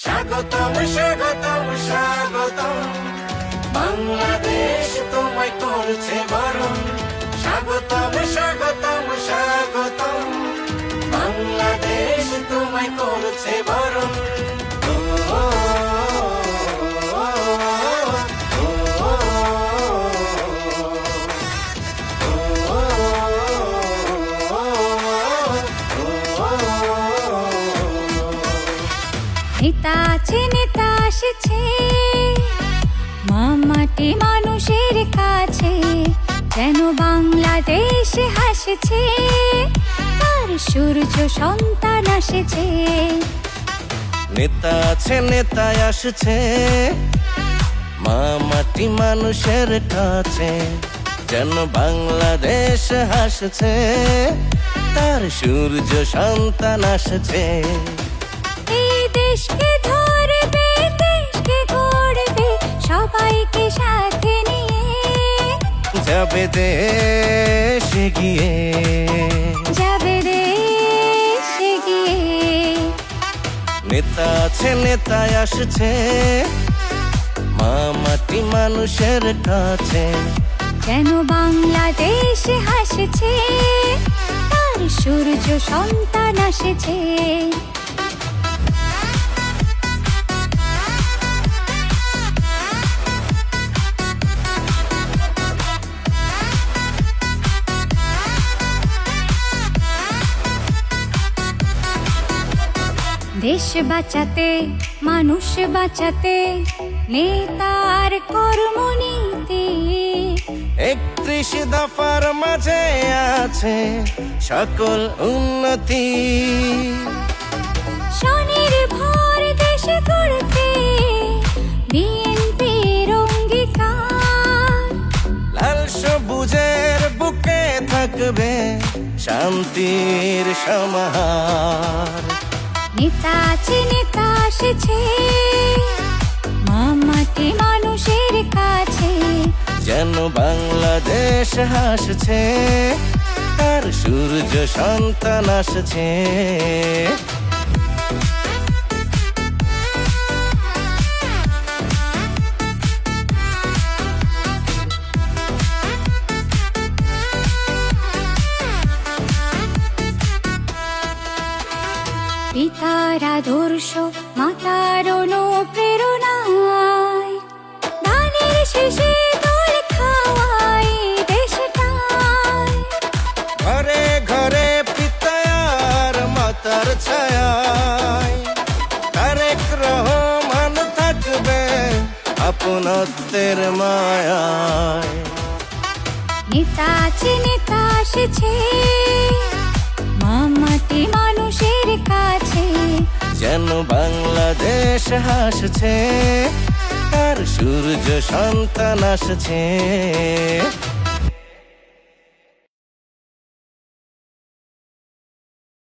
স্বাগতম স্বাগতম স্বাগতম, বাংলাদেশ তোমায় করছে বরণ। স্বাগতম স্বাগতম স্বাগতম, বাংলাদেশ তোমায় করছে বরণ। নেতা আছে, নেতা আসছে, মাটি মানুষের কাছে, যেন বাংলাদেশ হাসছে, তার সূর্য সন্তান আসছে। নেতা আছে, নেতা আসছে, মাটি মানুষের কাছে, যেন বাংলাদেশ হাসছে, তার সূর্য সন্তান আসছে। দেশকে ধরবে, দেশকে গড়বে, সবাইকে সাথে নিয়ে যাবে দেশ এগিয়ে, যাবে দেশ এগিয়ে। নেতা আছে, নেতা আসছে, মাটি মানুষের কাছে, যেন বাংলাদেশ হাসছে, তার সূর্য সন্তান আসছে। দেশ বাঁচাতে, মানুষ বাঁচাতে, নেতার কর্মনীতি 31 দফার মাঝে আছে সকল উন্নতি। স্বনির্ভর দেশ গড়তে বিএনপির অঙ্গীকার। লাল সবুজের বুকে থাকবে শান্তির সমাহার। নেতা আছে, নেতা আসছে, মাটি মানুষের কাছে, যেন বাংলাদেশ হাসছে, তার সূর্য সন্তান আসছে। পিতার আদর্শ, মাতার অনুপ্রেরণায়, ধানের শেষে দল খাওয়াই দেশটায়। ঘরে ঘরে পিতার মাতার ছায়ায়, তারেক রহমান থাকবে আপনত্বের মায়ায়। নেতা আছে, নেতা আসছে, মাটি মানুষের কাছে, যেন বাংলাদেশ হাসছে, তার সূর্য সন্তান আসছে।